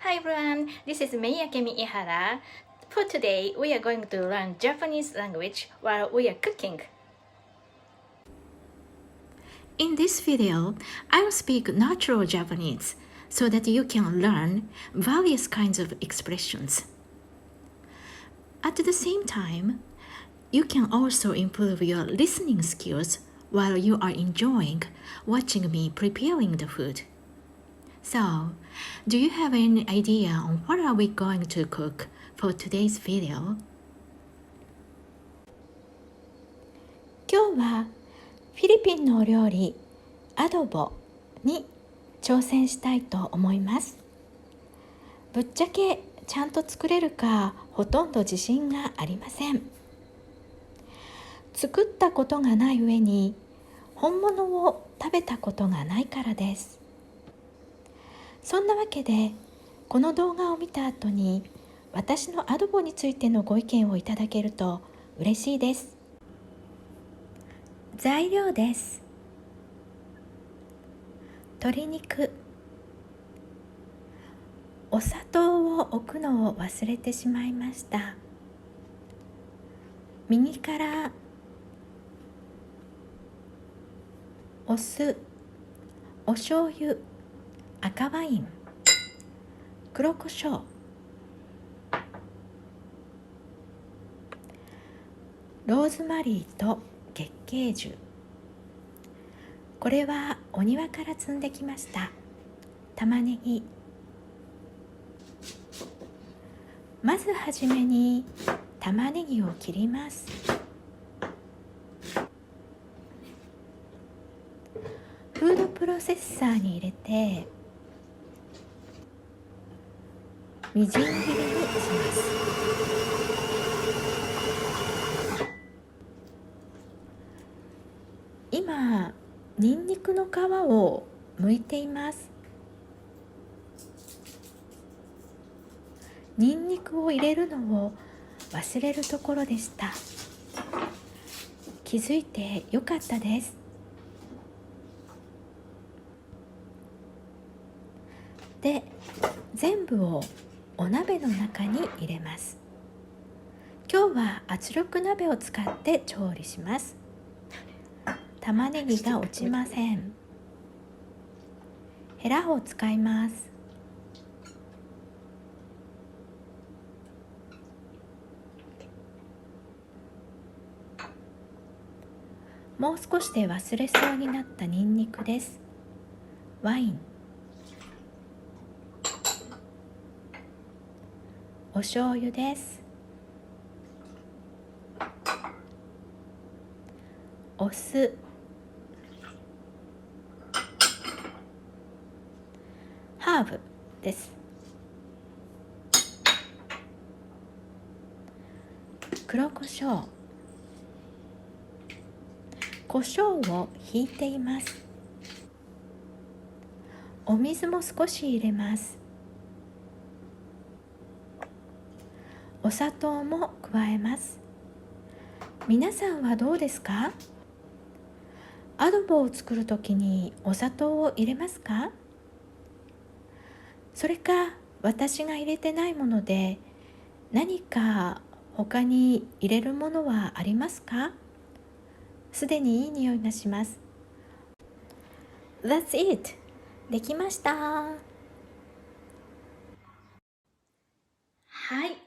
Hi everyone, this is Miyake Ihara. For today, we are going to learn Japanese language while we are cooking. In this video, I will speak natural Japanese so that you can learn various kinds of expressions. At the same time, you can also improve your listening skills while you are enjoying watching me preparing the food. So, do you have any idea on what are we going to cook for today's video? 今日はフィリピンのお料理アドボに挑戦したいと思います。ぶっちゃけちゃんと作れるかほとんど自信がありません。作ったことがない上に本物を食べたことがないからです。そんなわけでこの動画を見た後に私のアドボについてのご意見をいただけると嬉しいです。材料です。鶏肉、お砂糖を置くのを忘れてしまいました。右からお酢、お醤油、赤ワイン、黒胡椒、ローズマリーと月桂樹。これはお庭から摘んできました玉ねぎ。まずはじめに玉ねぎを切ります。フードプロセッサーに入れてみじん切りにします。今ニンニクの皮を剥いています。ニンニクを入れるのを忘れるところでした。気づいてよかったです。で、全部をお鍋の中に入れます。今日は圧力鍋を使って調理します。玉ねぎが落ちません。ヘラを使います。もう少しで忘れそうになったニンニクです。ワイン、お醤油です。お酢、ハーブです。黒胡椒、胡椒をひいています。お水も少し入れます。お砂糖も加えます。皆さんはどうですか？アドボを作るときにお砂糖を入れますか？それか私が入れてないもので何か他に入れるものはありますか？すでにいい匂いがします。 That's it! できました。はい、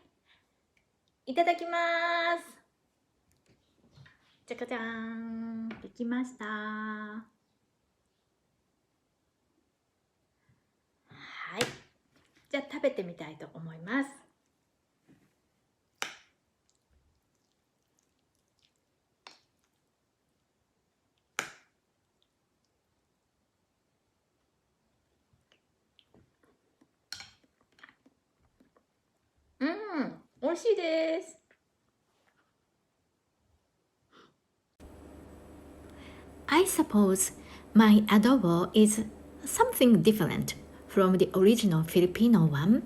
いただきます。じゃかじゃーん、できました。はい、じゃあ食べてみたいと思います。美味しいです。I suppose my adobo is something different from the original Filipino one.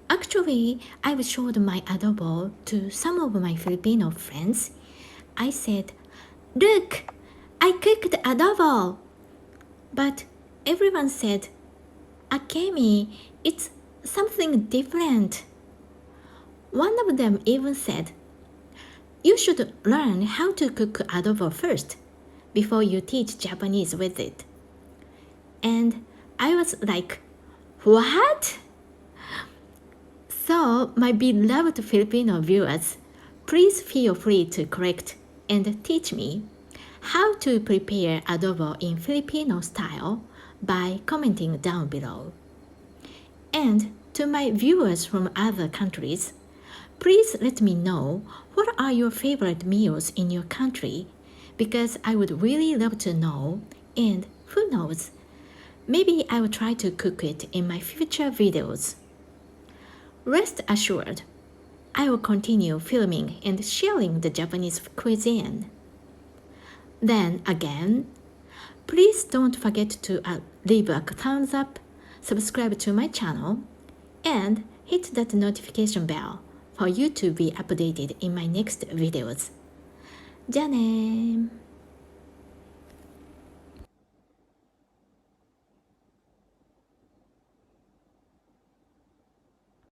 Actually, I've showed my adobo to some of my Filipino friends. I said, "Look, I cooked adobo!" But everyone said, "Akemi, it's something different. One of them even said, "You should learn how to cook adobo first before you teach Japanese with it." And I was like, "What?" So, my beloved Filipino viewers, please feel free to correct and teach me how to prepare adobo in Filipino style by commenting down below. And to my viewers from other countries, please let me know what are your favorite meals in your country, because I would really love to know, and who knows, maybe I will try to cook it in my future videos. Rest assured, I will continue filming and sharing the Japanese cuisine. Then again, please don't forget to leave a thumbs up, subscribe to my channel, and hit that notification bell for you to be updated in my next videos. じゃあねー。